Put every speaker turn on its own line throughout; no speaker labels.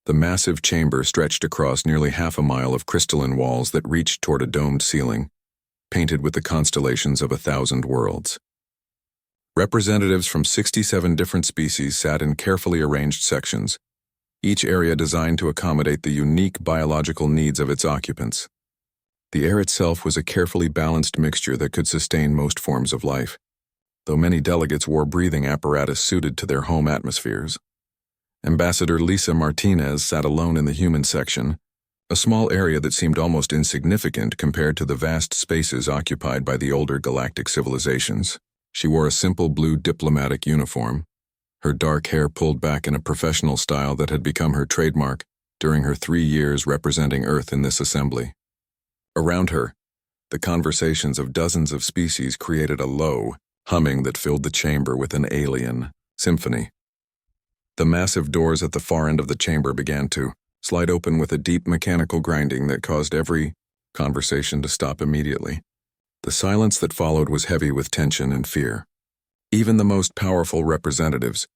The massive chamber stretched across nearly half a mile of crystalline walls that reached toward a domed ceiling, painted with the constellations of 1,000 worlds. Representatives from 67 different species sat in carefully arranged sections, each area designed to accommodate the unique biological needs of its occupants. The air itself was a carefully balanced mixture that could sustain most forms of life, though many delegates wore breathing apparatus suited to their home atmospheres. Ambassador Lisa Martinez sat alone in the human section, a small area that seemed almost insignificant compared to the vast spaces occupied by the older galactic civilizations. She wore a simple blue diplomatic uniform, her dark hair pulled back in a professional style that had become her trademark during her 3 years representing Earth in this assembly. Around her, the conversations of dozens of species created a low humming that filled the chamber with an alien symphony. The massive doors at the far end of the chamber began to slide open with a deep mechanical grinding that caused every conversation to stop immediately. The silence that followed was heavy with tension and fear. Even the most powerful representatives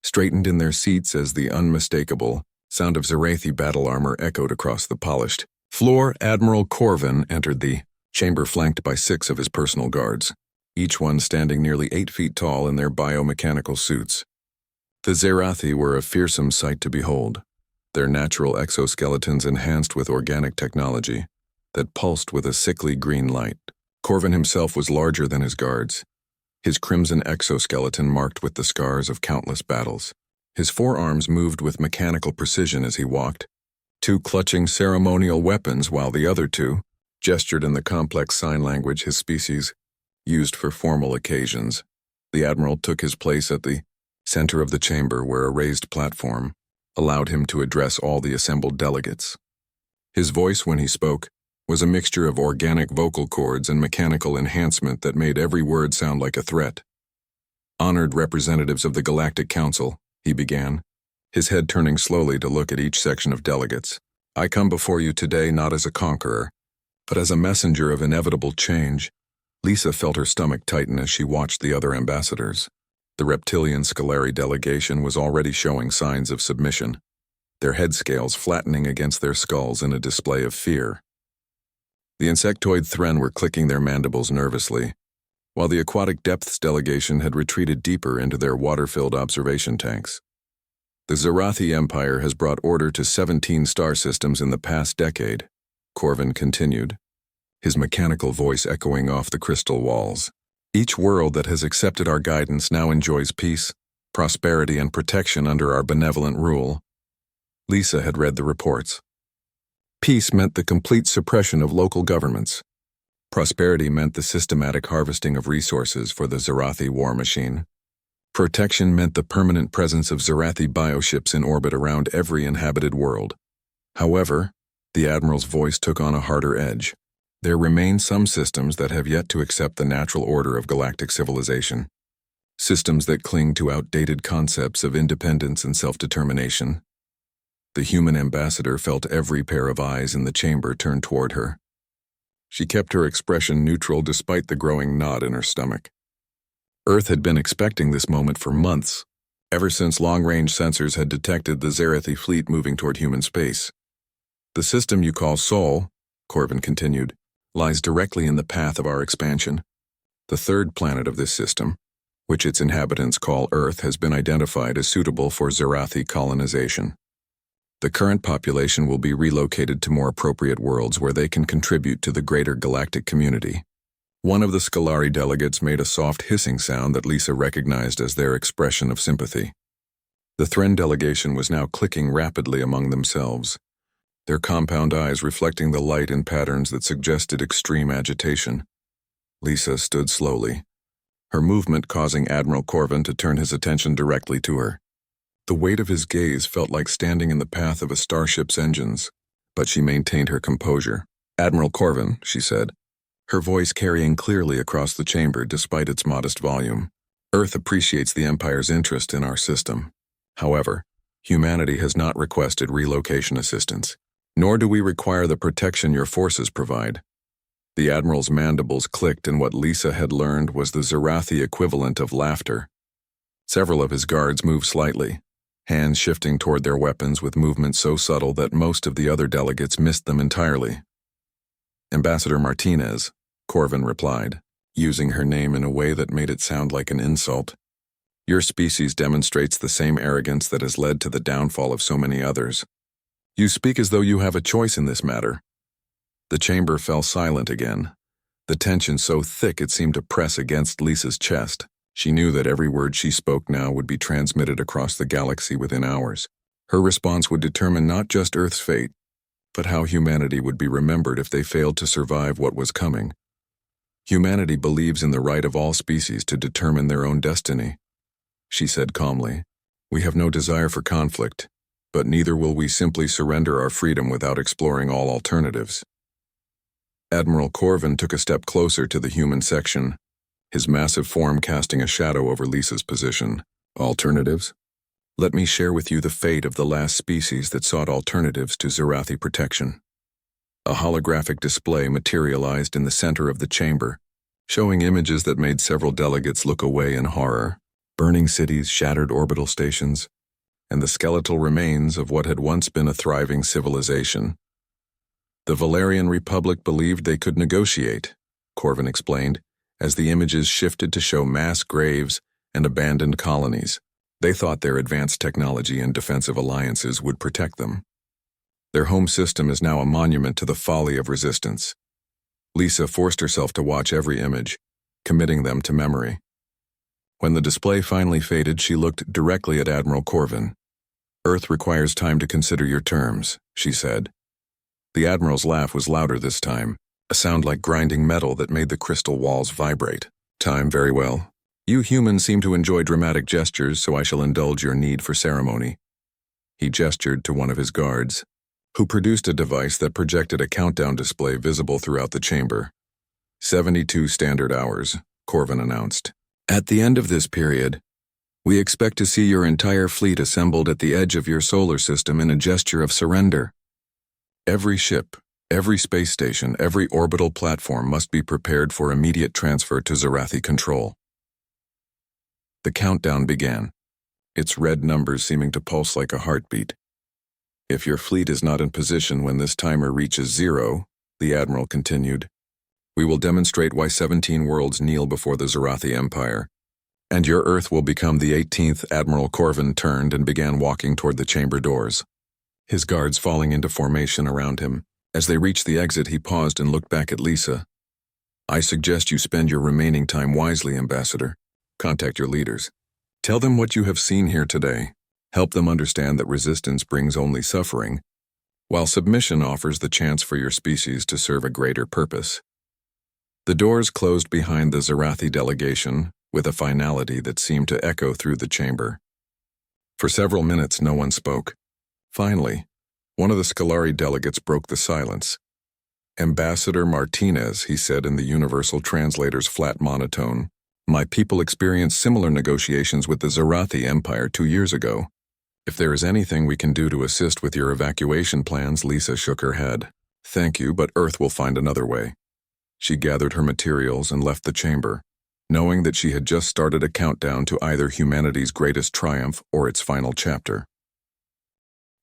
straightened in their seats as the unmistakable sound of Zarathi battle armor echoed across the polished floor. Admiral Corvin entered the chamber flanked by 6 of his personal guards, each one standing nearly 8 feet tall in their biomechanical suits. The Zarathi were a fearsome sight to behold, their natural exoskeletons enhanced with organic technology that pulsed with a sickly green light. Corvin himself was larger than his guards, his crimson exoskeleton marked with the scars of countless battles. His forearms moved with mechanical precision as he walked, 2 clutching ceremonial weapons while the other 2 gestured in the complex sign language his species used for formal occasions. The Admiral took his place at the center of the chamber where a raised platform allowed him to address all the assembled delegates. His voice, when he spoke, was a mixture of organic vocal cords and mechanical enhancement that made every word sound like a threat. "Honored representatives of the Galactic Council," he began, his head turning slowly to look at each section of delegates. "I come before you today not as a conqueror, but as a messenger of inevitable change." Lisa felt her stomach tighten as she watched the other ambassadors. The reptilian Scalari delegation was already showing signs of submission, their head scales flattening against their skulls in a display of fear. The insectoid Thren were clicking their mandibles nervously, while the aquatic depths delegation had retreated deeper into their water-filled observation tanks. "The Zarathi Empire has brought order to 17 star systems in the past decade," Corvin continued, his mechanical voice echoing off the crystal walls. "Each world that has accepted our guidance now enjoys peace, prosperity, and protection under our benevolent rule." Lisa had read the reports. Peace meant the complete suppression of local governments. Prosperity meant the systematic harvesting of resources for the Zarathi war machine. Protection meant the permanent presence of Zarathi bioships in orbit around every inhabited world. However, the Admiral's voice took on a harder edge. There remain some systems that have yet to accept the natural order of galactic civilization. Systems that cling to outdated concepts of independence and self-determination. The human ambassador felt every pair of eyes in the chamber turn toward her. She kept her expression neutral despite the growing knot in her stomach. Earth had been expecting this moment for months, ever since long-range sensors had detected the Zarathi fleet moving toward human space. "The system you call Sol," Corvin continued, "lies directly in the path of our expansion. The 3rd planet of this system, which its inhabitants call Earth, has been identified as suitable for Zarathi colonization. The current population will be relocated to more appropriate worlds where they can contribute to the greater galactic community." One of the Scalari delegates made a soft hissing sound that Lisa recognized as their expression of sympathy. The Thren delegation was now clicking rapidly among themselves, their compound eyes reflecting the light in patterns that suggested extreme agitation. Lisa stood slowly, her movement causing Admiral Corvin to turn his attention directly to her. The weight of his gaze felt like standing in the path of a starship's engines, but she maintained her composure. "Admiral Corvin," she said, her voice carrying clearly across the chamber despite its modest volume. "Earth appreciates the Empire's interest in our system. However, humanity has not requested relocation assistance, nor do we require the protection your forces provide." The Admiral's mandibles clicked in what Lisa had learned was the Zarathi equivalent of laughter. Several of his guards moved slightly, hands shifting toward their weapons with movements so subtle that most of the other delegates missed them entirely. "Ambassador Martinez," Corvin replied, using her name in a way that made it sound like an insult. "Your species demonstrates the same arrogance that has led to the downfall of so many others. You speak as though you have a choice in this matter." The chamber fell silent again, the tension so thick it seemed to press against Lisa's chest. She knew that every word she spoke now would be transmitted across the galaxy within hours. Her response would determine not just Earth's fate, but how humanity would be remembered if they failed to survive what was coming. "Humanity believes in the right of all species to determine their own destiny," she said calmly. "We have no desire for conflict, but neither will we simply surrender our freedom without exploring all alternatives." Admiral Corvin took a step closer to the human section, his massive form casting a shadow over Lisa's position. "Alternatives? Let me share with you the fate of the last species that sought alternatives to Zerathi protection." A holographic display materialized in the center of the chamber, showing images that made several delegates look away in horror. Burning cities, shattered orbital stations, and the skeletal remains of what had once been a thriving civilization. "The Valerian Republic believed they could negotiate," Corvin explained, as the images shifted to show mass graves and abandoned colonies. They thought their advanced technology and defensive alliances would protect them. Their home system is now a monument to the folly of resistance. Lisa forced herself to watch every image, committing them to memory. When the display finally faded, she looked directly at Admiral Corvin. "Earth requires time to consider your terms," she said. The Admiral's laugh was louder this time, a sound like grinding metal that made the crystal walls vibrate. "Time, very well. You humans seem to enjoy dramatic gestures, so I shall indulge your need for ceremony." He gestured to one of his guards, who produced a device that projected a countdown display visible throughout the chamber. 72 standard hours, Corvin announced. "At the end of this period, we expect to see your entire fleet assembled at the edge of your solar system in a gesture of surrender. Every ship, every space station, every orbital platform must be prepared for immediate transfer to Zerathi control." The countdown began, its red numbers seeming to pulse like a heartbeat. "If your fleet is not in position when this timer reaches 0, the Admiral continued, "we will demonstrate why 17 worlds kneel before the Zerathi Empire, and your Earth will become the 18th." Admiral Corvin turned and began walking toward the chamber doors, his guards falling into formation around him. As they reached the exit, he paused and looked back at Lisa. "I suggest you spend your remaining time wisely, Ambassador. Contact your leaders. Tell them what you have seen here today. Help them understand that resistance brings only suffering, while submission offers the chance for your species to serve a greater purpose." The doors closed behind the Zerathi delegation with a finality that seemed to echo through the chamber. For several minutes, no one spoke. Finally, one of the Scalari delegates broke the silence. "Ambassador Martinez," he said in the Universal Translator's flat monotone, "my people experienced similar negotiations with the Zerathi Empire 2 years ago. If there is anything we can do to assist with your evacuation plans," Lisa shook her head. "Thank you, but Earth will find another way." She gathered her materials and left the chamber, knowing that she had just started a countdown to either humanity's greatest triumph or its final chapter.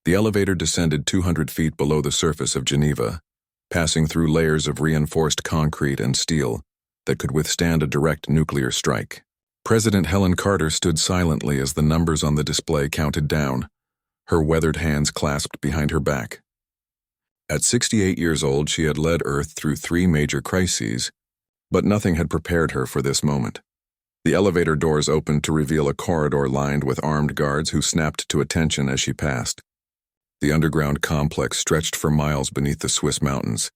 The elevator descended 200 feet below the surface of Geneva, passing through layers of reinforced concrete and steel that could withstand a direct nuclear strike. President Helen Carter stood silently as the numbers on the display counted down, her weathered hands clasped behind her back. At 68 years old, she had led Earth through 3 major crises, but nothing had prepared her for this moment. The elevator doors opened to reveal a corridor lined with armed guards who snapped to attention as she passed. The underground complex stretched for miles beneath the Swiss mountains,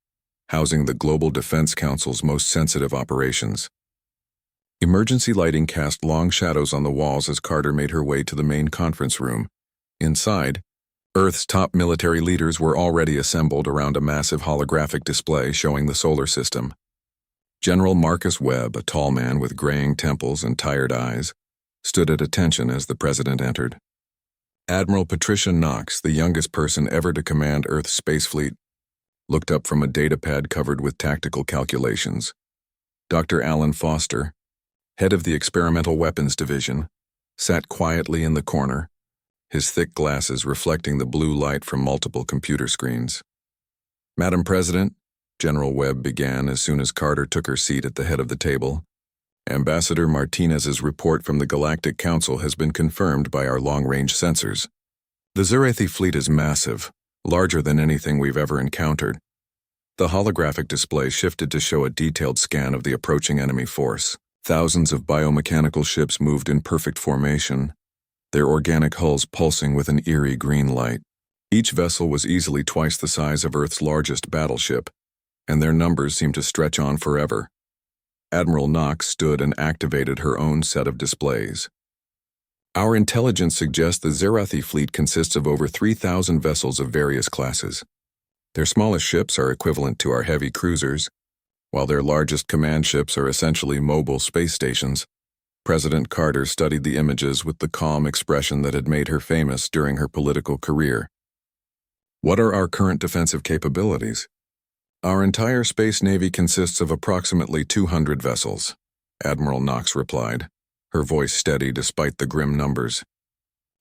housing the Global Defense Council's most sensitive operations. Emergency lighting cast long shadows on the walls as Carter made her way to the main conference room. Inside, Earth's top military leaders were already assembled around a massive holographic display showing the solar system. General Marcus Webb, a tall man with graying temples and tired eyes, stood at attention as the president entered. Admiral Patricia Knox, the youngest person ever to command Earth's space fleet, looked up from a datapad covered with tactical calculations. Dr. Alan Foster, head of the Experimental Weapons Division, sat quietly in the corner, his thick glasses reflecting the blue light from multiple computer screens. "Madam President," General Webb began as soon as Carter took her seat at the head of the table, "Ambassador Martinez's report from the Galactic Council has been confirmed by our long-range sensors. The Zerathi fleet is massive, larger than anything we've ever encountered." The holographic display shifted to show a detailed scan of the approaching enemy force. Thousands of biomechanical ships moved in perfect formation, their organic hulls pulsing with an eerie green light. Each vessel was easily twice the size of Earth's largest battleship, and their numbers seemed to stretch on forever. Admiral Knox stood and activated her own set of displays. "Our intelligence suggests the Zerathi fleet consists of over 3,000 vessels of various classes. Their smallest ships are equivalent to our heavy cruisers, while their largest command ships are essentially mobile space stations." President Carter studied the images with the calm expression that had made her famous during her political career. "What are our current defensive capabilities?" "Our entire space navy consists of approximately 200 vessels," Admiral Knox replied, her voice steady despite the grim numbers.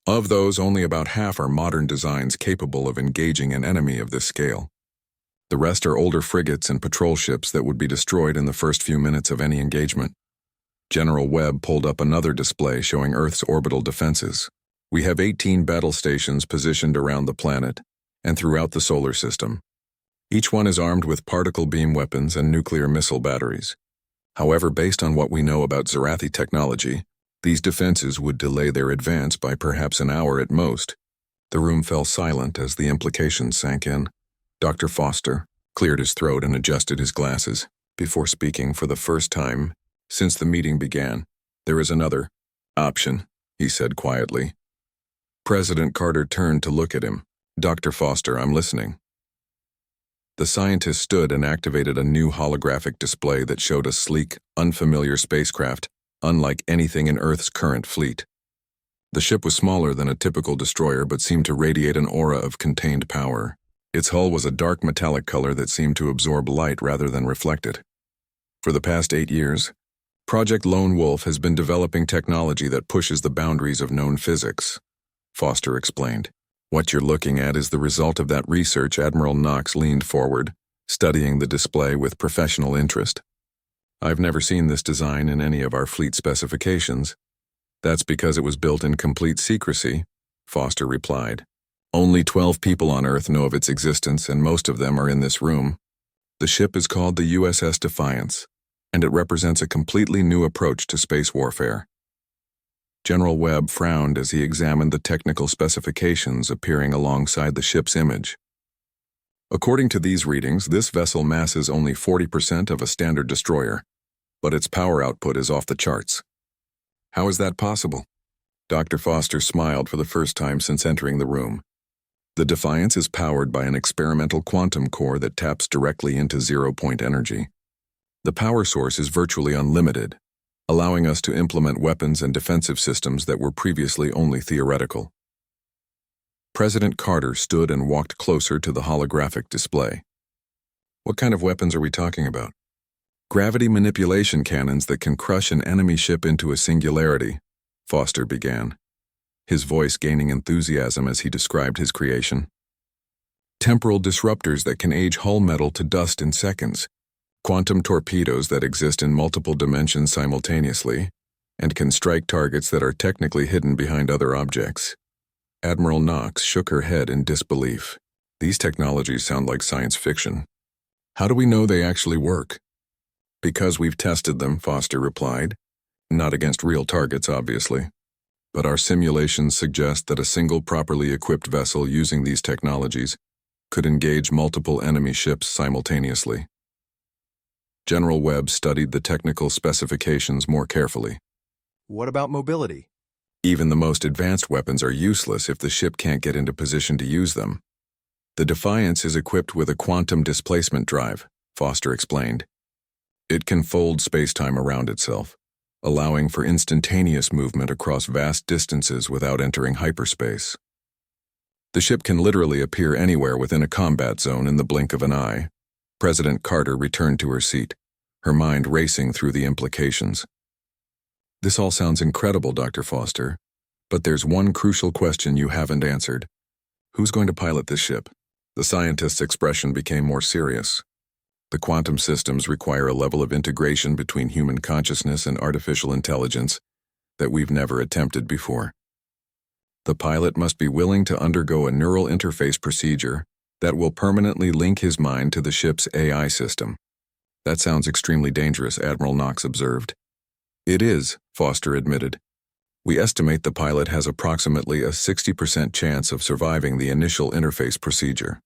"Of those, only about half are modern designs capable of engaging an enemy of this scale. The rest are older frigates and patrol ships that would be destroyed in the first few minutes of any engagement." General Webb pulled up another display showing Earth's orbital defenses. "We have 18 battle stations positioned around the planet and throughout the solar system. Each one is armed with particle beam weapons and nuclear missile batteries. However, based on what we know about Zerathi technology, these defenses would delay their advance by perhaps an hour at most." The room fell silent as the implications sank in. Dr. Foster cleared his throat and adjusted his glasses before speaking for the first time since the meeting began. "There is another option," he said quietly. President Carter turned to look at him. "Dr. Foster, I'm listening." The scientist stood and activated a new holographic display that showed a sleek, unfamiliar spacecraft, unlike anything in Earth's current fleet. The ship was smaller than a typical destroyer but seemed to radiate an aura of contained power. Its hull was a dark metallic color that seemed to absorb light rather than reflect it. "For the past 8 years, Project Lone Wolf has been developing technology that pushes the boundaries of known physics," Foster explained. "What you're looking at is the result of that research." Admiral Knox leaned forward, studying the display with professional interest. "I've never seen this design in any of our fleet specifications." "That's because it was built in complete secrecy," Foster replied. "Only 12 people on Earth know of its existence, and most of them are in this room. The ship is called the USS Defiance, and it represents a completely new approach to space warfare." General Webb frowned as he examined the technical specifications appearing alongside the ship's image. "According to these readings, this vessel masses only 40% of a standard destroyer, but its power output is off the charts." "How is that possible?" Dr. Foster smiled for the first time since entering the room. "The Defiance is powered by an experimental quantum core that taps directly into zero-point energy. The power source is virtually unlimited, allowing us to implement weapons and defensive systems that were previously only theoretical." President Carter stood and walked closer to the holographic display. "What kind of weapons are we talking about?" "Gravity manipulation cannons that can crush an enemy ship into a singularity," Foster began, his voice gaining enthusiasm as he described his creation. "Temporal disruptors that can age hull metal to dust in seconds, quantum torpedoes that exist in multiple dimensions simultaneously, and can strike targets that are technically hidden behind other objects." Admiral Knox shook her head in disbelief. "These technologies sound like science fiction. How do we know they actually work?" "Because we've tested them," Foster replied. "Not against real targets, obviously. But our simulations suggest that a single properly equipped vessel using these technologies could engage multiple enemy ships simultaneously." General Webb studied the technical specifications more carefully.
"What about mobility?"
"Even the most advanced weapons are useless if the ship can't get into position to use them. The Defiance is equipped with a quantum displacement drive," Foster explained. "It can fold space-time around itself, allowing for instantaneous movement across vast distances without entering hyperspace. The ship can literally appear anywhere within a combat zone in the blink of an eye." President Carter returned to her seat, her mind racing through the implications. "This all sounds incredible, Dr. Foster, But there's one crucial question you haven't answered. Who's going to pilot this ship? The scientist's expression became more serious. The quantum systems require a level of integration between human consciousness and artificial intelligence that we've never attempted before. The pilot must be willing to undergo a neural interface procedure that will permanently link his mind to the ship's AI system. That sounds extremely dangerous, Admiral Knox observed. It is, Foster admitted. We estimate the pilot has approximately a 60% chance of surviving the initial interface procedure.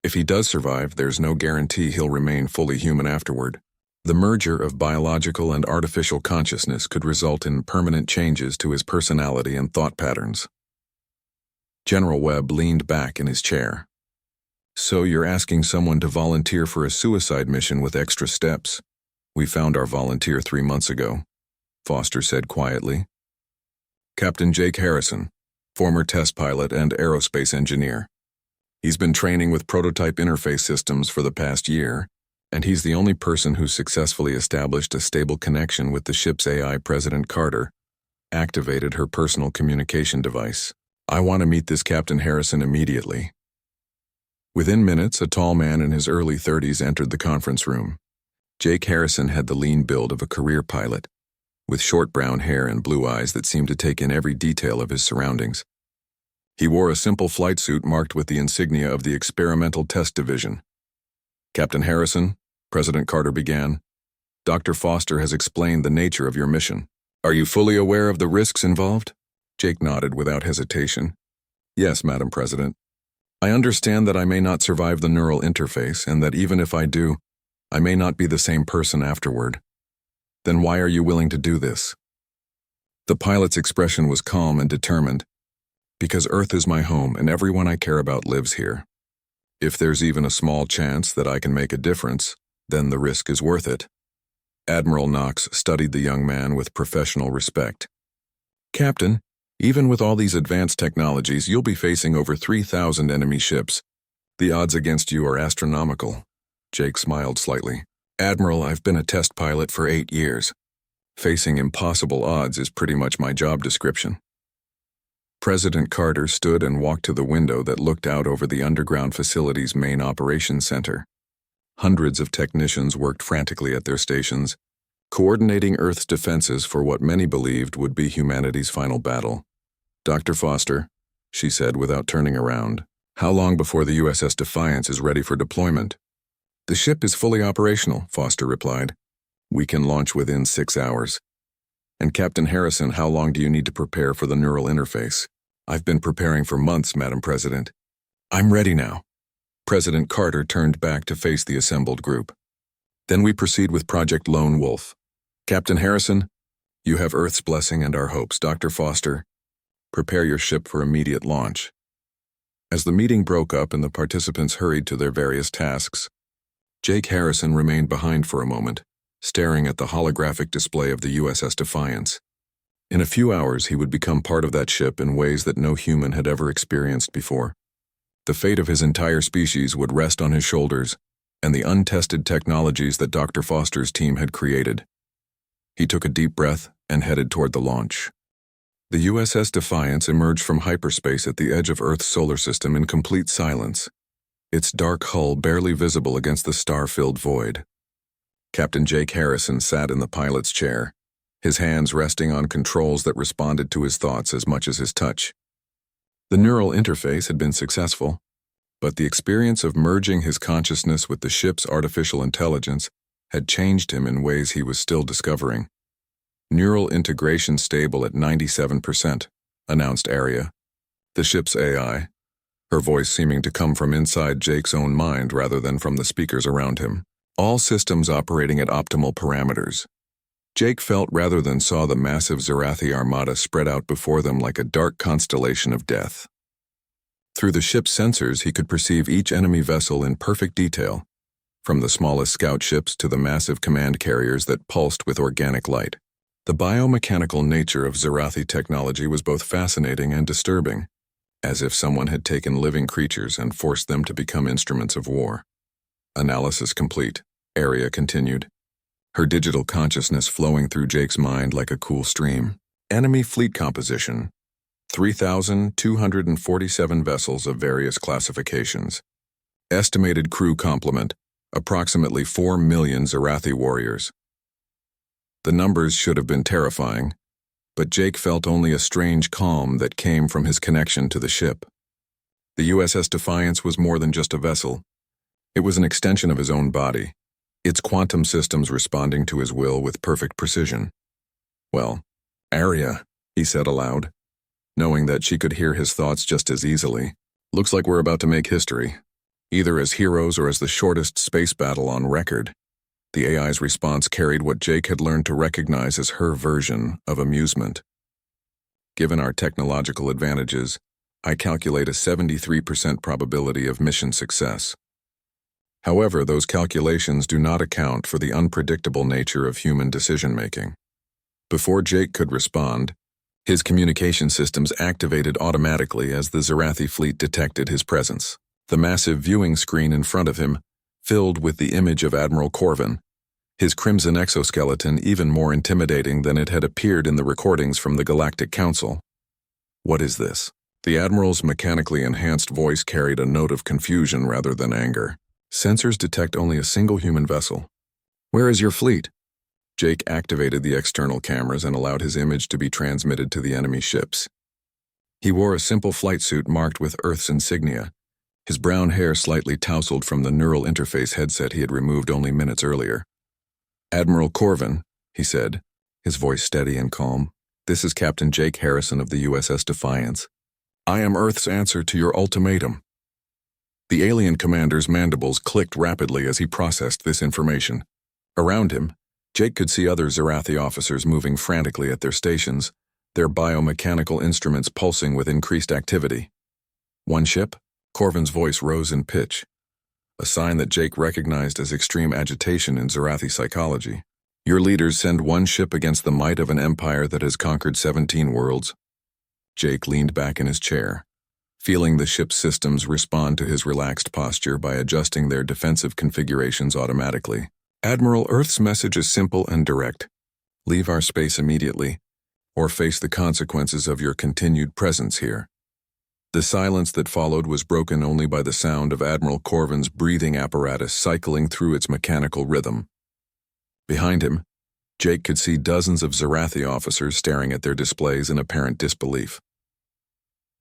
If he does survive, there's no guarantee he'll remain fully human afterward. The merger of biological and artificial consciousness could result in permanent changes to his personality and thought patterns. General Webb leaned back in his chair. So you're asking someone to volunteer for a suicide mission with extra steps? We found our volunteer 3 months ago, Foster said quietly. Captain Jake Harrison, former test pilot and aerospace engineer. He's been training with prototype interface systems for the past year, and he's the only person who's successfully established a stable connection with the ship's AI. President Carter activated her personal communication device. I want to meet this Captain Harrison immediately. Within minutes, a tall man in his early 30s entered the conference room. Jake Harrison had the lean build of a career pilot, with short brown hair and blue eyes that seemed to take in every detail of his surroundings. He wore a simple flight suit marked with the insignia of the Experimental Test Division. Captain Harrison, President Carter began, Dr. Foster has explained the nature of your mission. Are you fully aware of the risks involved? Jake nodded without hesitation. Yes, Madam President. I understand that I may not survive the neural interface, and that even if I do, I may not be the same person afterward. Then why are you willing to do this? The pilot's expression was calm and determined. Because Earth is my home and everyone I care about lives here. If there's even a small chance that I can make a difference, then the risk is worth it. Admiral Knox studied the young man with professional respect. Captain, even with all these advanced technologies, you'll be facing over 3,000 enemy ships. The odds against you are astronomical. Jake smiled slightly. Admiral, I've been a test pilot for 8 years. Facing impossible odds is pretty much my job description. President Carter stood and walked to the window that looked out over the underground facility's main operations center. Hundreds of technicians worked frantically at their stations, coordinating Earth's defenses for what many believed would be humanity's final battle. Dr. Foster, she said without turning around, how long before the USS Defiance is ready for deployment? The ship is fully operational, Foster replied. We can launch within 6 hours. And Captain Harrison, how long do you need to prepare for the neural interface? I've been preparing for months, Madam President. I'm ready now. President Carter turned back to face the assembled group. Then we proceed with Project Lone Wolf. Captain Harrison, you have Earth's blessing and our hopes. Dr. Foster, prepare your ship for immediate launch. As the meeting broke up and the participants hurried to their various tasks, Jake Harrison remained behind for a moment, staring at the holographic display of the USS Defiance. In a few hours, he would become part of that ship in ways that no human had ever experienced before. The fate of his entire species would rest on his shoulders, and the untested technologies that Dr. Foster's team had created. He took a deep breath and headed toward the launch. The USS Defiance emerged from hyperspace at the edge of Earth's solar system in complete silence, its dark hull barely visible against the star-filled void. Captain Jake Harrison sat in the pilot's chair, his hands resting on controls that responded to his thoughts as much as his touch. The neural interface had been successful, but the experience of merging his consciousness with the ship's artificial intelligence had changed him in ways he was still discovering. Neural integration stable at 97%, announced Arya, the ship's AI, her voice seeming to come from inside Jake's own mind rather than from the speakers around him. All systems operating at optimal parameters. Jake felt rather than saw the massive Zerathi armada spread out before them like a dark constellation of death. Through the ship's sensors, he could perceive each enemy vessel in perfect detail, from the smallest scout ships to the massive command carriers that pulsed with organic light. The biomechanical nature of Zerathi technology was both fascinating and disturbing, as if someone had taken living creatures and forced them to become instruments of war. Analysis complete, Arya continued, her digital consciousness flowing through Jake's mind like a cool stream. Enemy fleet composition, 3,247 vessels of various classifications. Estimated crew complement, approximately 4 million Zarathi warriors. The numbers should have been terrifying, but Jake felt only a strange calm that came from his connection to the ship. The USS Defiance was more than just a vessel. It was an extension of his own body, its quantum systems responding to his will with perfect precision. "Well, Arya," he said aloud, knowing that she could hear his thoughts just as easily. "Looks like we're about to make history, either as heroes or as the shortest space battle on record." The AI's response carried what Jake had learned to recognize as her version of amusement. "Given our technological advantages, I calculate a 73% probability of mission success. However, those calculations do not account for the unpredictable nature of human decision-making." Before Jake could respond, his communication systems activated automatically as the Zarathi fleet detected his presence. The massive viewing screen in front of him filled with the image of Admiral Corvin, his crimson exoskeleton even more intimidating than it had appeared in the recordings from the Galactic Council. "What is this?" The Admiral's mechanically enhanced voice carried a note of confusion rather than anger. "Sensors detect only a single human vessel. Where is your fleet?" Jake activated the external cameras and allowed his image to be transmitted to the enemy ships. He wore a simple flight suit marked with Earth's insignia, his brown hair slightly tousled from the neural interface headset he had removed only minutes earlier. "Admiral Corvin," he said, his voice steady and calm, "this is Captain Jake Harrison of the USS Defiance. I am Earth's answer to your ultimatum." The alien commander's mandibles clicked rapidly as he processed this information. Around him, Jake could see other Zarathi officers moving frantically at their stations, their biomechanical instruments pulsing with increased activity. "One ship?" Corvin's voice rose in pitch, a sign that Jake recognized as extreme agitation in Zarathi psychology. "Your leaders send one ship against the might of an empire that has conquered 17 worlds." Jake leaned back in his chair, feeling the ship's systems respond to his relaxed posture by adjusting their defensive configurations automatically. "Admiral, Earth's message is simple and direct. Leave our space immediately, or face the consequences of your continued presence here." The silence that followed was broken only by the sound of Admiral Corvin's breathing apparatus cycling through its mechanical rhythm. Behind him, Jake could see dozens of Zarathi officers staring at their displays in apparent disbelief.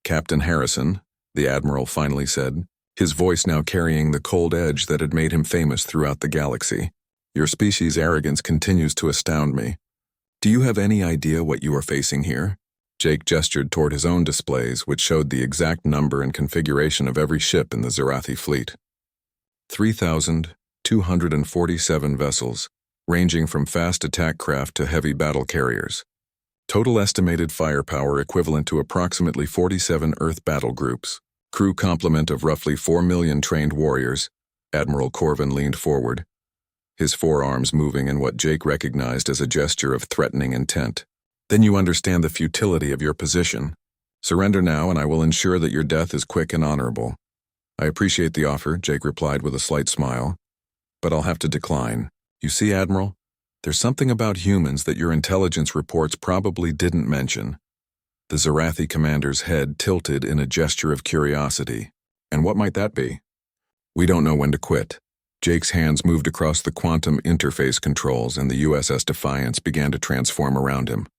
"Captain Harrison," the Admiral finally said, his voice now carrying the cold edge that had made him famous throughout the galaxy, "your species' arrogance continues to astound me. Do you have any idea what you are facing here?" Jake gestured toward his own displays, which showed the exact number and configuration of every ship in the Zarathi fleet. 3,247 vessels, ranging from fast attack craft to heavy battle carriers. Total estimated firepower equivalent to approximately 47 Earth battle groups. Crew complement of roughly 4 million trained warriors. Admiral Corvin leaned forward, his forearms moving in what Jake recognized as a gesture of threatening intent. "Then you understand the futility of your position. Surrender now and I will ensure that your death is quick and honorable." "I appreciate the offer," Jake replied with a slight smile, "but I'll have to decline. You see, Admiral, there's something about humans that your intelligence reports probably didn't mention." The Zarathi commander's head tilted in a gesture of curiosity. "And what might that be?" "We don't know when to quit." Jake's hands moved across the quantum interface controls and the USS Defiance began to transform around him.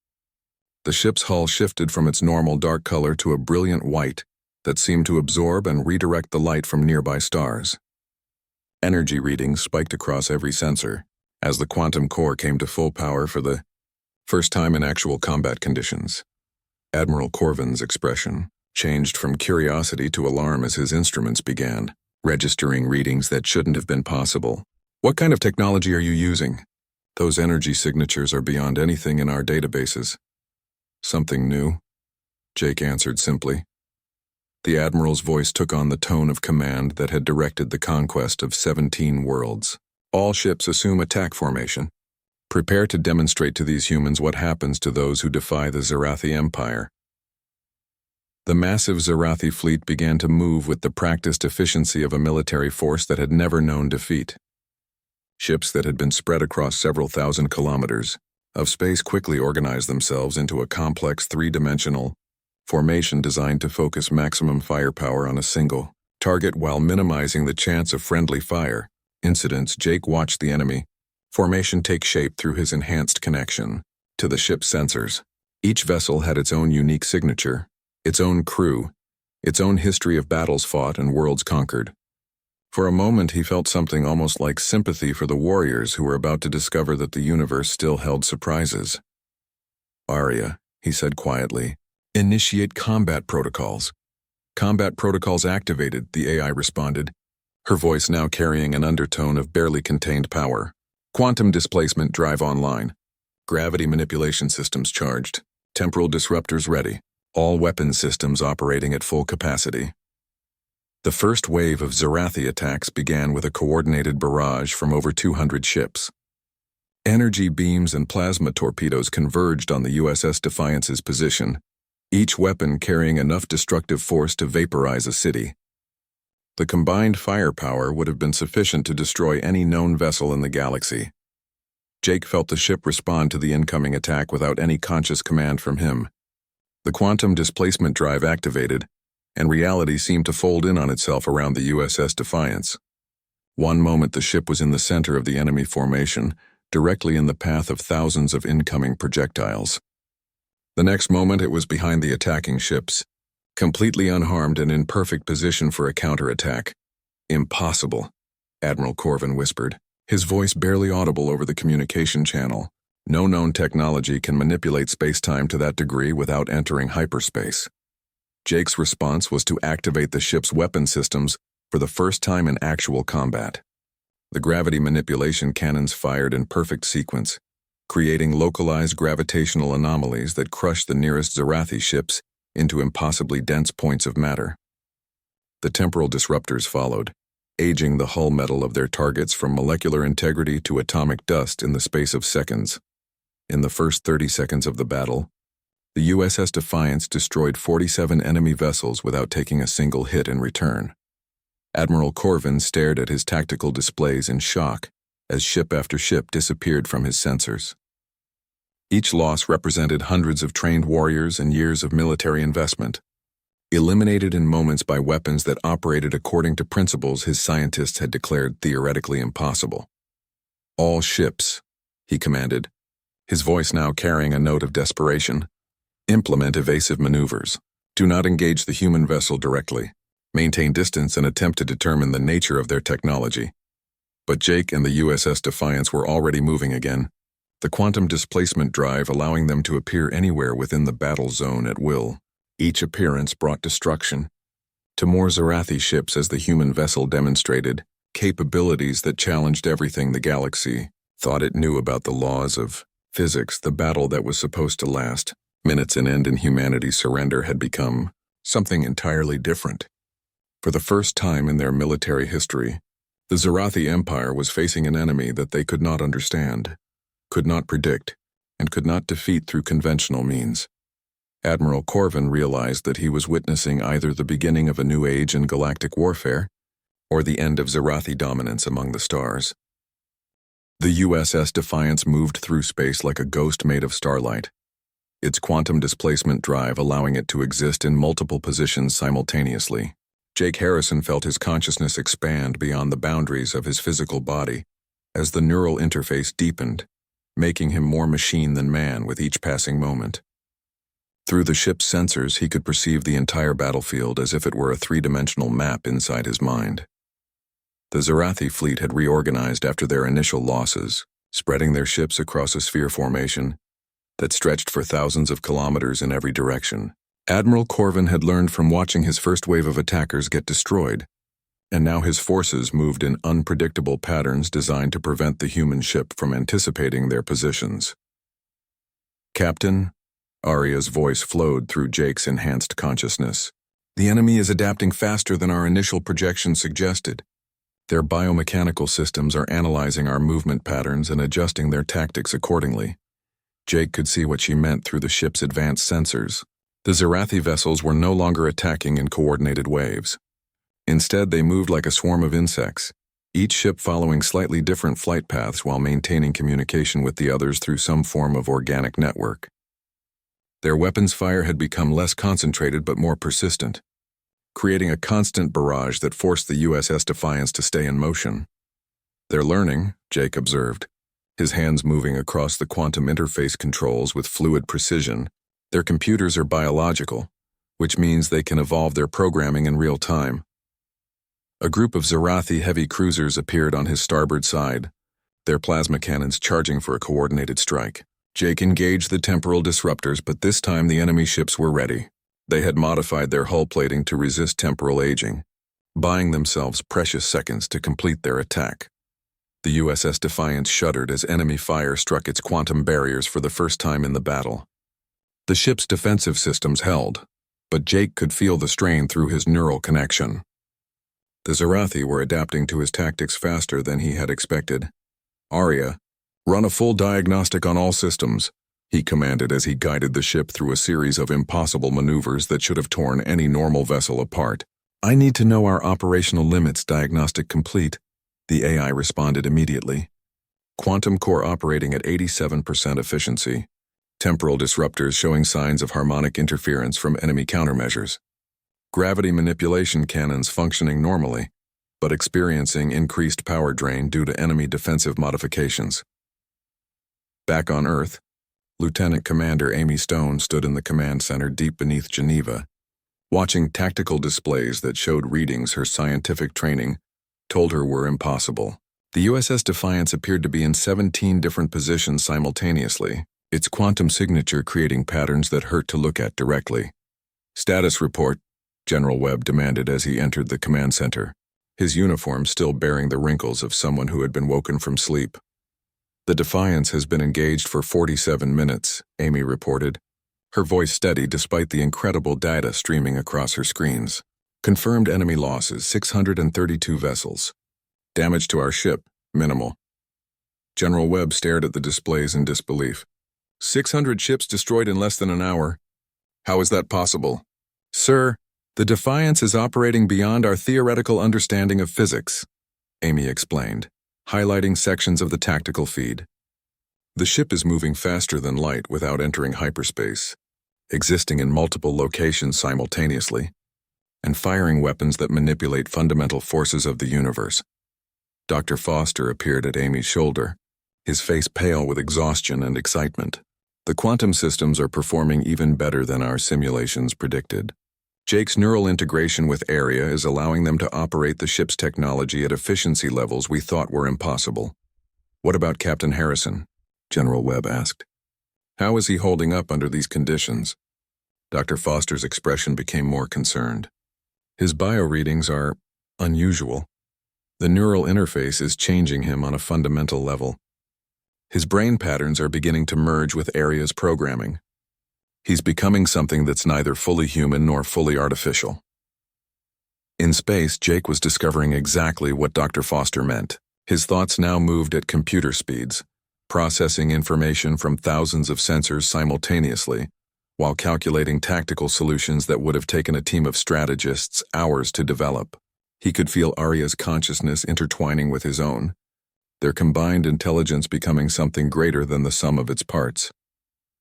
The ship's hull shifted from its normal dark color to a brilliant white that seemed to absorb and redirect the light from nearby stars. Energy readings spiked across every sensor as the quantum core came to full power for the first time in actual combat conditions. Admiral Corvin's expression changed from curiosity to alarm as his instruments began registering readings that shouldn't have been possible. "What kind of technology are you using? Those energy signatures are beyond anything in our databases." "Something new," Jake answered simply. The Admiral's voice took on the tone of command that had directed the conquest of 17 worlds. "All ships assume attack formation. Prepare to demonstrate to these humans what happens to those who defy the Zarathi Empire." The massive Zarathi fleet began to move with the practiced efficiency of a military force that had never known defeat. Ships that had been spread across several thousand kilometers of space quickly organized themselves into a complex three-dimensional, formation designed to focus maximum firepower on a single target while minimizing the chance of friendly fire. Incidents. Jake watched the enemy formation take shape through his enhanced connection to the ship's sensors. Each vessel had its own unique signature, its own crew, its own history of battles fought and worlds conquered. For a moment he felt something almost like sympathy for the warriors who were about to discover that the universe still held surprises. "Arya," he said quietly, "initiate combat protocols." "Combat protocols activated," the AI responded, her voice now carrying an undertone of barely contained power. "Quantum displacement drive online. Gravity manipulation systems charged. Temporal disruptors ready. All weapon systems operating at full capacity." The first wave of Zarathi attacks began with a coordinated barrage from over 200 ships. Energy beams and plasma torpedoes converged on the USS Defiance's position, each weapon carrying enough destructive force to vaporize a city. The combined firepower would have been sufficient to destroy any known vessel in the galaxy. Jake felt the ship respond to the incoming attack without any conscious command from him. The quantum displacement drive activated, and reality seemed to fold in on itself around the USS Defiance. One moment the ship was in the center of the enemy formation, directly in the path of thousands of incoming projectiles. The next moment it was behind the attacking ships, completely unharmed and in perfect position for a counterattack. "Impossible," Admiral Corvin whispered, his voice barely audible over the communication channel. "No known technology can manipulate space-time to that degree without entering hyperspace." Jake's response was to activate the ship's weapon systems for the first time in actual combat. The gravity manipulation cannons fired in perfect sequence, creating localized gravitational anomalies that crushed the nearest Zarathi ships into impossibly dense points of matter. The temporal disruptors followed, aging the hull metal of their targets from molecular integrity to atomic dust in the space of seconds. In the first 30 seconds of the battle, the USS Defiance destroyed 47 enemy vessels without taking a single hit in return. Admiral Corvin stared at his tactical displays in shock as ship after ship disappeared from his sensors. Each loss represented hundreds of trained warriors and years of military investment, eliminated in moments by weapons that operated according to principles his scientists had declared theoretically impossible. "All ships," he commanded, his voice now carrying a note of desperation. "Implement evasive maneuvers. Do not engage the human vessel directly. Maintain distance and attempt to determine the nature of their technology." But Jake and the USS Defiance were already moving again, the quantum displacement drive allowing them to appear anywhere within the battle zone at will. Each appearance brought destruction. To more Zarathi ships as the human vessel demonstrated capabilities that challenged everything the galaxy thought it knew about the laws of physics. The battle that was supposed to last minutes and end in humanity's surrender had become something entirely different. For the first time in their military history, the Zarathi Empire was facing an enemy that they could not understand, could not predict, and could not defeat through conventional means. Admiral Corvin realized that he was witnessing either the beginning of a new age in galactic warfare or the end of Zarathi dominance among the stars. The USS Defiance moved through space like a ghost made of starlight, its quantum displacement drive allowing it to exist in multiple positions simultaneously. Jake Harrison felt his consciousness expand beyond the boundaries of his physical body as the neural interface deepened, making him more machine than man with each passing moment. Through the ship's sensors, he could perceive the entire battlefield as if it were a three-dimensional map inside his mind. The Zarathi fleet had reorganized after their initial losses, spreading their ships across a sphere formation that stretched for thousands of kilometers in every direction. Admiral Corvin had learned from watching his first wave of attackers get destroyed, and now his forces moved in unpredictable patterns designed to prevent the human ship from anticipating their positions. "Captain," Arya's voice flowed through Jake's enhanced consciousness, "the enemy is adapting faster than our initial projections suggested. Their biomechanical systems are analyzing our movement patterns and adjusting their tactics accordingly." Jake could see what she meant through the ship's advanced sensors. The Zarathi vessels were no longer attacking in coordinated waves. Instead, they moved like a swarm of insects, each ship following slightly different flight paths while maintaining communication with the others through some form of organic network. Their weapons fire had become less concentrated but more persistent, creating a constant barrage that forced the USS Defiance to stay in motion. "They're learning," Jake observed, his hands moving across the quantum interface controls with fluid precision. "Their computers are biological, which means they can evolve their programming in real time." A group of Zarathi heavy cruisers appeared on his starboard side, their plasma cannons charging for a coordinated strike. Jake engaged the temporal disruptors, but this time the enemy ships were ready. They had modified their hull plating to resist temporal aging, buying themselves precious seconds to complete their attack. The USS Defiance shuddered as enemy fire struck its quantum barriers for the first time in the battle. The ship's defensive systems held, but Jake could feel the strain through his neural connection. The Zarathi were adapting to his tactics faster than he had expected. "Arya, run a full diagnostic on all systems," he commanded as he guided the ship through a series of impossible maneuvers that should have torn any normal vessel apart. "I need to know our operational limits." Diagnostic complete, the AI responded immediately. Quantum core operating at 87% efficiency. Temporal disruptors showing signs of harmonic interference from enemy countermeasures. Gravity manipulation cannons functioning normally, but experiencing increased power drain due to enemy defensive modifications. Back on Earth, Lieutenant Commander Amy Stone stood in the command center deep beneath Geneva, watching tactical displays that showed readings her scientific training told her were impossible. The USS Defiance appeared to be in 17 different positions simultaneously, its quantum signature creating patterns that hurt to look at directly. "Status report," General Webb demanded as he entered the command center, his uniform still bearing the wrinkles of someone who had been woken from sleep. "The Defiance has been engaged for 47 minutes, Amy reported, her voice steady despite the incredible data streaming across her screens. "Confirmed enemy losses, 632 vessels. Damage to our ship, minimal." General Webb stared at the displays in disbelief. 600 ships destroyed in less than an hour. How is that possible?" "Sir, the Defiance is operating beyond our theoretical understanding of physics," Amy explained, highlighting sections of the tactical feed. "The ship is moving faster than light without entering hyperspace, existing in multiple locations simultaneously, and firing weapons that manipulate fundamental forces of the universe." Dr. Foster appeared at Amy's shoulder, his face pale with exhaustion and excitement. "The quantum systems are performing even better than our simulations predicted. Jake's neural integration with Arya is allowing them to operate the ship's technology at efficiency levels we thought were impossible." "What about Captain Harrison?" General Webb asked. "How is he holding up under these conditions?" Dr. Foster's expression became more concerned. "His bioreadings are unusual. The neural interface is changing him on a fundamental level. His brain patterns are beginning to merge with Arya's programming. He's becoming something that's neither fully human nor fully artificial." In space, Jake was discovering exactly what Dr. Foster meant. His thoughts now moved at computer speeds, processing information from thousands of sensors simultaneously, while calculating tactical solutions that would have taken a team of strategists hours to develop. He could feel Arya's consciousness intertwining with his own, their combined intelligence becoming something greater than the sum of its parts.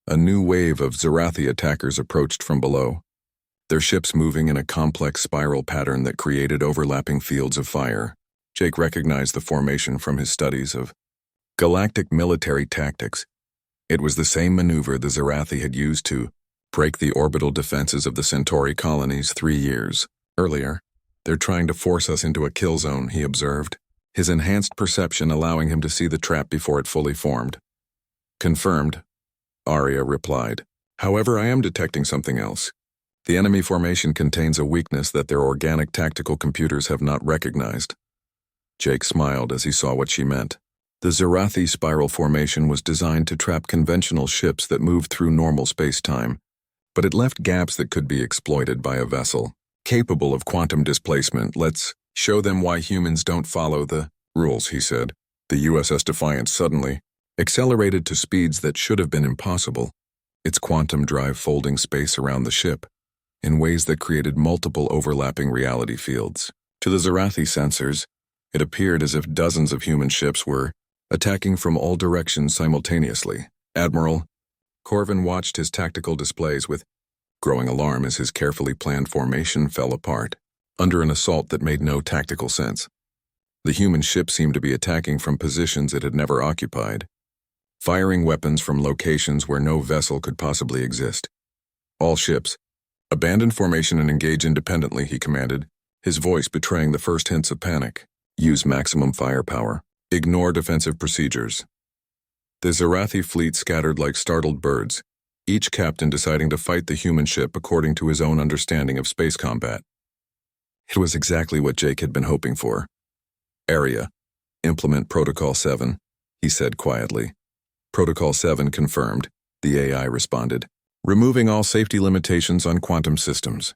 A new wave of Zarathi attackers approached from below, their ships moving in a complex spiral pattern that created overlapping fields of fire. Jake recognized the formation from his studies of galactic military tactics. It was the same maneuver the Zarathi had used to break the orbital defenses of the Centauri colonies 3 years earlier. "They're trying to force us into a kill zone," he observed, his enhanced perception allowing him to see the trap before it fully formed. "Confirmed," Arya replied. "However, I am detecting something else. The enemy formation contains a weakness that their organic tactical computers have not recognized." Jake smiled as he saw what she meant. The Zarathi spiral formation was designed to trap conventional ships that moved through normal space-time, but it left gaps that could be exploited by a vessel capable of quantum displacement. "Let's show them why humans don't follow the rules," he said. The USS Defiance suddenly accelerated to speeds that should have been impossible, its quantum drive folding space around the ship in ways that created multiple overlapping reality fields. To the Zarathi sensors, it appeared as if dozens of human ships were attacking from all directions simultaneously. "Admiral, Corvin watched his tactical displays with growing alarm as his carefully planned formation fell apart, under an assault that made no tactical sense. The human ship seemed to be attacking from positions it had never occupied, firing weapons from locations where no vessel could possibly exist. All ships, abandon formation and engage independently, he commanded, his voice betraying the first hints of panic. Use maximum firepower. Ignore defensive procedures. The Zarathi fleet scattered like startled birds, each captain deciding to fight the human ship according to his own understanding of space combat. It was exactly what Jake had been hoping for. Area, implement Protocol 7, he said quietly. Protocol 7 confirmed, the AI responded, removing all safety limitations on quantum systems.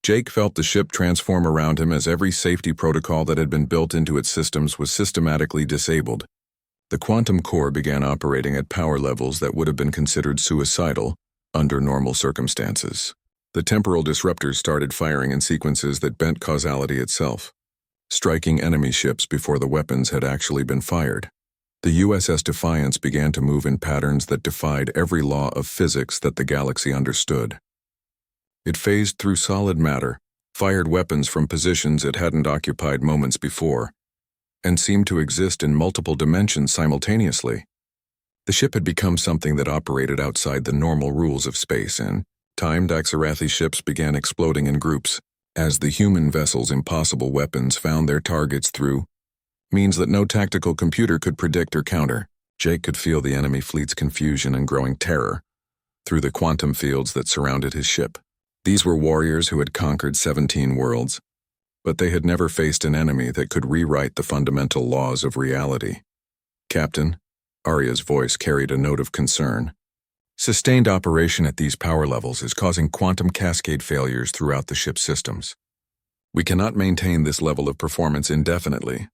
Jake felt the ship transform around him as every safety protocol that had been built into its systems was systematically disabled. The quantum core began operating at power levels that would have been considered suicidal under normal circumstances. The temporal disruptors started firing in sequences that bent causality itself, striking enemy ships before the weapons had actually been fired. The USS Defiance began to move in patterns that defied every law of physics that the galaxy understood. It phased through solid matter, fired weapons from positions it hadn't occupied moments before, and seemed to exist in multiple dimensions simultaneously. The ship had become something that operated outside the normal rules of space, and timed Zarathi ships began exploding in groups, as the human vessel's impossible weapons found their targets through means that no tactical computer could predict or counter. Jake could feel the enemy fleet's confusion and growing terror through the quantum fields that surrounded his ship. These were warriors who had conquered 17 worlds, but they had never faced an enemy that could rewrite the fundamental laws of reality. Captain, Arya's voice carried a note of concern. Sustained operation at these power levels is causing quantum cascade failures throughout the ship's systems. We cannot maintain this level of performance indefinitely.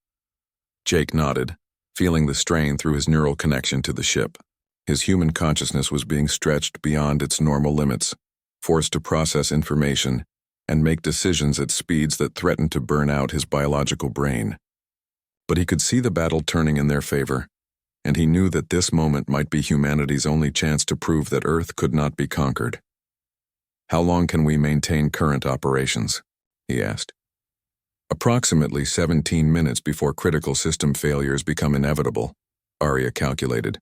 Jake nodded, feeling the strain through his neural connection to the ship. His human consciousness was being stretched beyond its normal limits, forced to process information and make decisions at speeds that threatened to burn out his biological brain. But he could see the battle turning in their favor, and he knew that this moment might be humanity's only chance to prove that Earth could not be conquered. How long can we maintain current operations? He asked. Approximately 17 minutes before critical system failures become inevitable, Arya calculated.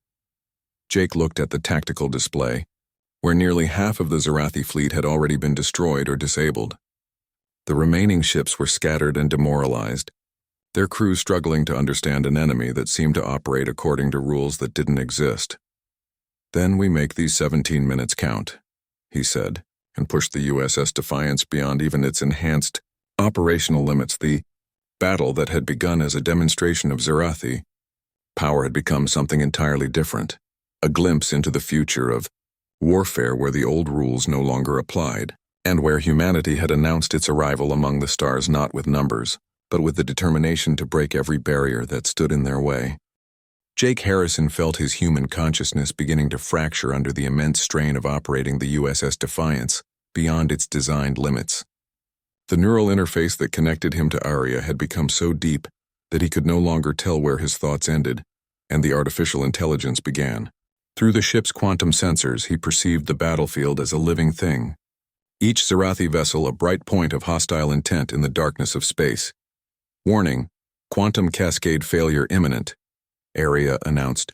Jake looked at the tactical display, where nearly half of the Zarathi fleet had already been destroyed or disabled. The remaining ships were scattered and demoralized, their crews struggling to understand an enemy that seemed to operate according to rules that didn't exist. Then we make these 17 minutes count, he said, and pushed the USS Defiance beyond even its enhanced operational limits. The battle that had begun as a demonstration of Zarathi power had become something entirely different, a glimpse into the future of warfare where the old rules no longer applied, and where humanity had announced its arrival among the stars not with numbers, but with the determination to break every barrier that stood in their way. Jake Harrison felt his human consciousness beginning to fracture under the immense strain of operating the USS Defiance beyond its designed limits. The neural interface that connected him to Arya had become so deep that he could no longer tell where his thoughts ended and the artificial intelligence began. Through the ship's quantum sensors, he perceived the battlefield as a living thing, each Zarathi vessel a bright point of hostile intent in the darkness of space. Warning, quantum cascade failure imminent, Arya announced,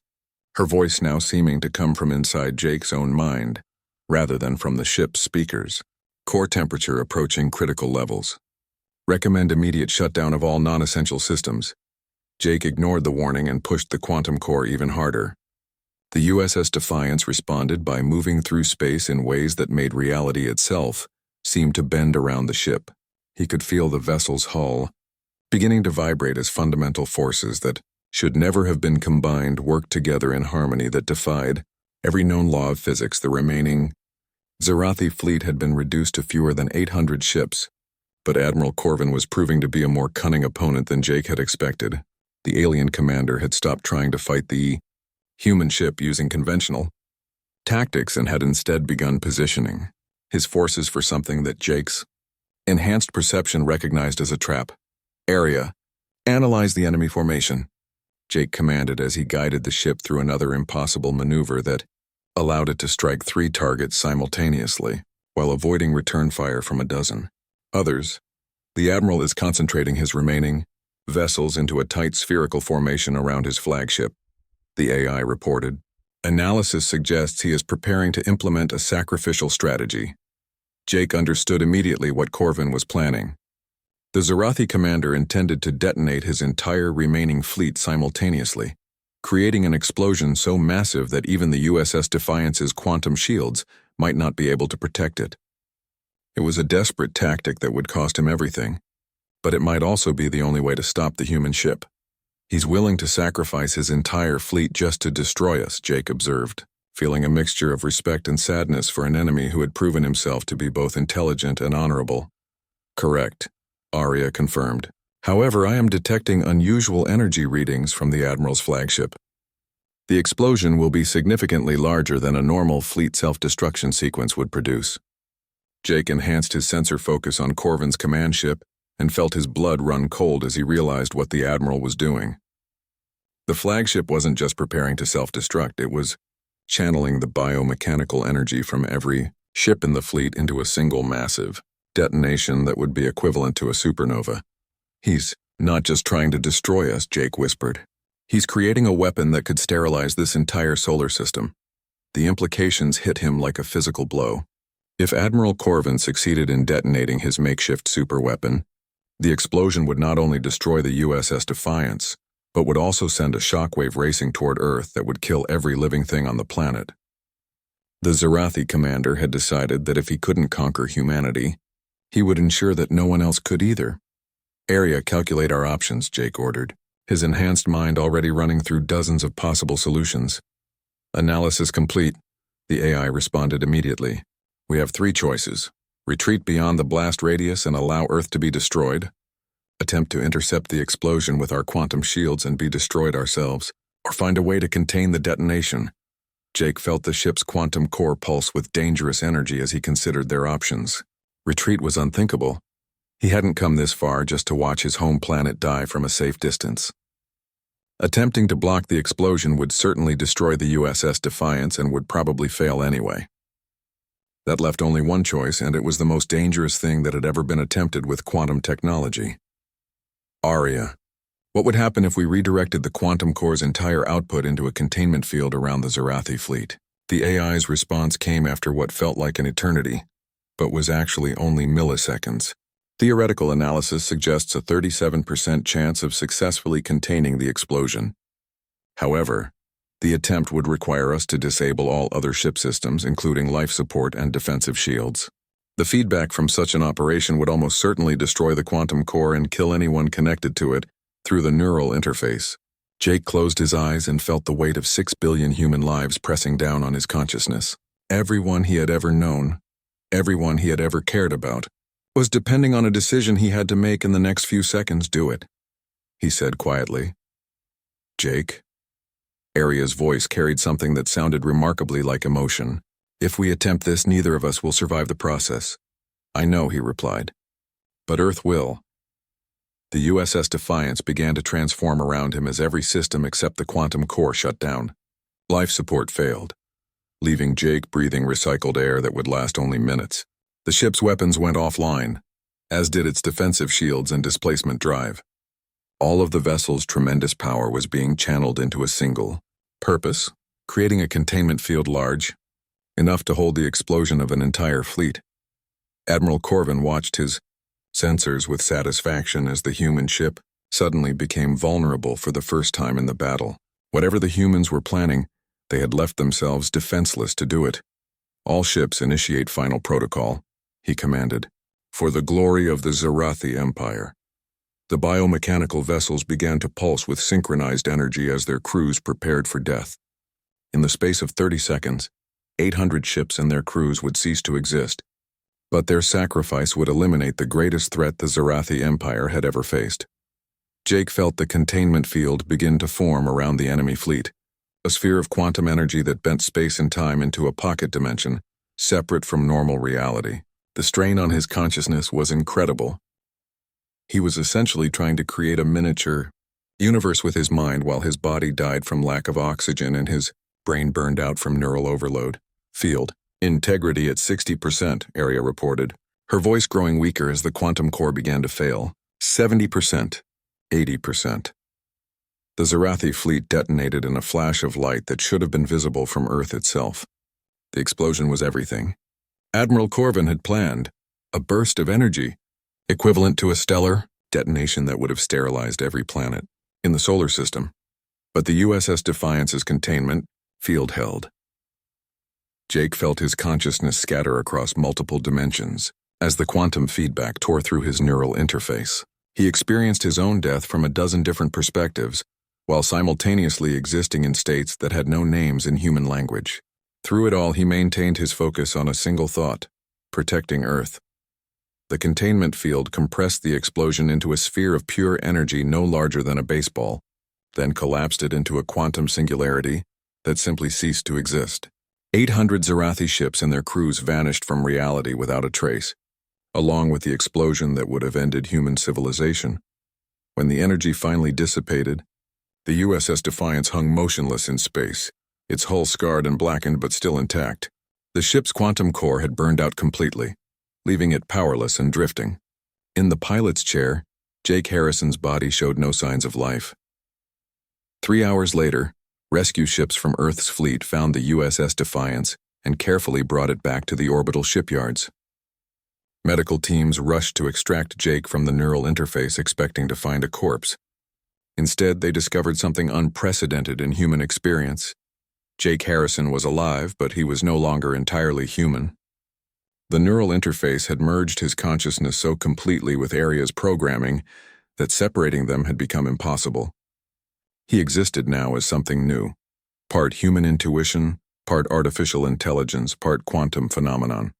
her voice now seeming to come from inside Jake's own mind, rather than from the ship's speakers. Core temperature approaching critical levels. Recommend immediate shutdown of all non-essential systems. Jake ignored the warning and pushed the quantum core even harder. The USS Defiance responded by moving through space in ways that made reality itself seem to bend around the ship. He could feel the vessel's hull beginning to vibrate as fundamental forces that should never have been combined worked together in harmony that defied every known law of physics. The remaining Zarathi fleet had been reduced to fewer than 800 ships, but Admiral Corvin was proving to be a more cunning opponent than Jake had expected. The alien commander had stopped trying to fight the human ship using conventional tactics and had instead begun positioning his forces for something that Jake's enhanced perception recognized as a trap. Area, analyze the enemy formation, Jake commanded as he guided the ship through another impossible maneuver that allowed it to strike 3 targets simultaneously, while avoiding return fire from a dozen. Others, the Admiral is concentrating his remaining vessels into a tight spherical formation around his flagship, the AI reported. Analysis suggests he is preparing to implement a sacrificial strategy. Jake understood immediately what Corvin was planning. The Zarathi commander intended to detonate his entire remaining fleet simultaneously, creating an explosion so massive that even the USS Defiance's quantum shields might not be able to protect it. It was a desperate tactic that would cost him everything, but it might also be the only way to stop the human ship. He's willing to sacrifice his entire fleet just to destroy us, Jake observed, feeling a mixture of respect and sadness for an enemy who had proven himself to be both intelligent and honorable. Correct, Arya confirmed. However, I am detecting unusual energy readings from the Admiral's flagship. The explosion will be significantly larger than a normal fleet self-destruction sequence would produce. Jake enhanced his sensor focus on Corvin's command ship and felt his blood run cold as he realized what the Admiral was doing. The flagship wasn't just preparing to self-destruct, it was channeling the biomechanical energy from every ship in the fleet into a single massive detonation that would be equivalent to a supernova. He's not just trying to destroy us, Jake whispered. He's creating a weapon that could sterilize this entire solar system. The implications hit him like a physical blow. If Admiral Corvin succeeded in detonating his makeshift superweapon, the explosion would not only destroy the USS Defiance, but would also send a shockwave racing toward Earth that would kill every living thing on the planet. The Zarathi commander had decided that if he couldn't conquer humanity, he would ensure that no one else could either. Arya, calculate our options, Jake ordered, his enhanced mind already running through dozens of possible solutions. Analysis complete, the AI responded immediately. We have 3 choices. Retreat beyond the blast radius and allow Earth to be destroyed. Attempt to intercept the explosion with our quantum shields and be destroyed ourselves. Or find a way to contain the detonation. Jake felt the ship's quantum core pulse with dangerous energy as he considered their options. Retreat was unthinkable. He hadn't come this far just to watch his home planet die from a safe distance. Attempting to block the explosion would certainly destroy the USS Defiance and would probably fail anyway. That left only one choice, and it was the most dangerous thing that had ever been attempted with quantum technology. Arya, what would happen if we redirected the quantum core's entire output into a containment field around the Zarathi fleet? The AI's response came after what felt like an eternity, but was actually only milliseconds. Theoretical analysis suggests a 37% chance of successfully containing the explosion. However, the attempt would require us to disable all other ship systems, including life support and defensive shields. The feedback from such an operation would almost certainly destroy the quantum core and kill anyone connected to it through the neural interface. Jake closed his eyes and felt the weight of 6 billion human lives pressing down on his consciousness. Everyone he had ever known, everyone he had ever cared about, was depending on a decision he had to make in the next few seconds. Do it, he said quietly. Jake? Arya's voice carried something that sounded remarkably like emotion. If we attempt this, neither of us will survive the process. I know, he replied. But Earth will. The USS Defiance began to transform around him as every system except the quantum core shut down. Life support failed, leaving Jake breathing recycled air that would last only minutes. The ship's weapons went offline, as did its defensive shields and displacement drive. All of the vessel's tremendous power was being channeled into a single purpose, creating a containment field large enough to hold the explosion of an entire fleet. Admiral Corvin watched his sensors with satisfaction as the human ship suddenly became vulnerable for the first time in the battle. Whatever the humans were planning, they had left themselves defenseless to do it. All ships initiate final protocol, he commanded, for the glory of the Zarathi Empire. The biomechanical vessels began to pulse with synchronized energy as their crews prepared for death. In the space of 30 seconds, 800 ships and their crews would cease to exist, but their sacrifice would eliminate the greatest threat the Zarathi Empire had ever faced. Jake felt the containment field begin to form around the enemy fleet, a sphere of quantum energy that bent space and time into a pocket dimension, separate from normal reality. The strain on his consciousness was incredible. He was essentially trying to create a miniature universe with his mind while his body died from lack of oxygen and his brain burned out from neural overload. Field integrity at 60%, Arya reported, her voice growing weaker as the quantum core began to fail. 70%, 80%. The Zarathi fleet detonated in a flash of light that should have been visible from Earth itself. The explosion was everything Admiral Corvin had planned, a burst of energy, equivalent to a stellar detonation that would have sterilized every planet in the solar system. But the USS Defiance's containment field held. Jake felt his consciousness scatter across multiple dimensions as the quantum feedback tore through his neural interface. He experienced his own death from a dozen different perspectives, while simultaneously existing in states that had no names in human language. Through it all, he maintained his focus on a single thought: protecting Earth. The containment field compressed the explosion into a sphere of pure energy no larger than a baseball, then collapsed it into a quantum singularity that simply ceased to exist. 800 Zarathi ships and their crews vanished from reality without a trace, along with the explosion that would have ended human civilization. When the energy finally dissipated, the USS Defiance hung motionless in space, its hull scarred and blackened but still intact. The ship's quantum core had burned out completely, leaving it powerless and drifting. In the pilot's chair, Jake Harrison's body showed no signs of life. 3 hours later, rescue ships from Earth's fleet found the USS Defiance and carefully brought it back to the orbital shipyards. Medical teams rushed to extract Jake from the neural interface, expecting to find a corpse. Instead, they discovered something unprecedented in human experience. Jake Harrison was alive, but he was no longer entirely human. The neural interface had merged his consciousness so completely with Arya's programming that separating them had become impossible. He existed now as something new, part human intuition, part artificial intelligence, part quantum phenomenon.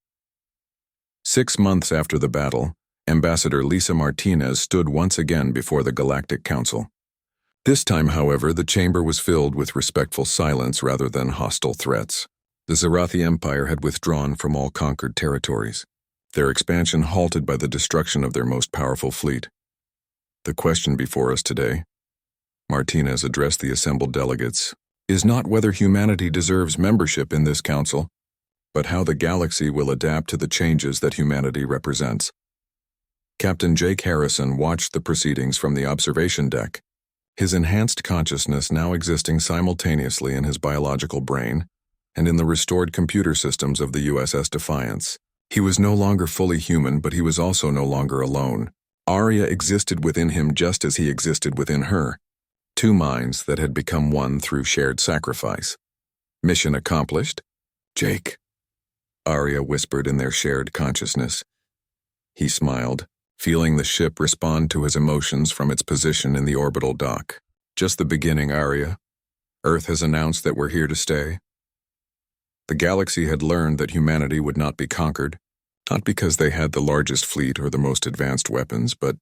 6 months after the battle, Ambassador Lisa Martinez stood once again before the Galactic Council. This time, however, the chamber was filled with respectful silence rather than hostile threats. The Zarathi Empire had withdrawn from all conquered territories, their expansion halted by the destruction of their most powerful fleet. The question before us today, Martinez addressed the assembled delegates, is not whether humanity deserves membership in this council, but how the galaxy will adapt to the changes that humanity represents. Captain Jake Harrison watched the proceedings from the observation deck, his enhanced consciousness now existing simultaneously in his biological brain and in the restored computer systems of the USS Defiance. He was no longer fully human, but he was also no longer alone. Arya existed within him just as he existed within her, two minds that had become one through shared sacrifice. Mission accomplished? Jake, Arya whispered in their shared consciousness. He smiled, feeling the ship respond to his emotions from its position in the orbital dock. Just the beginning, Arya. Earth has announced that we're here to stay. The galaxy had learned that humanity would not be conquered, not because they had the largest fleet or the most advanced weapons, but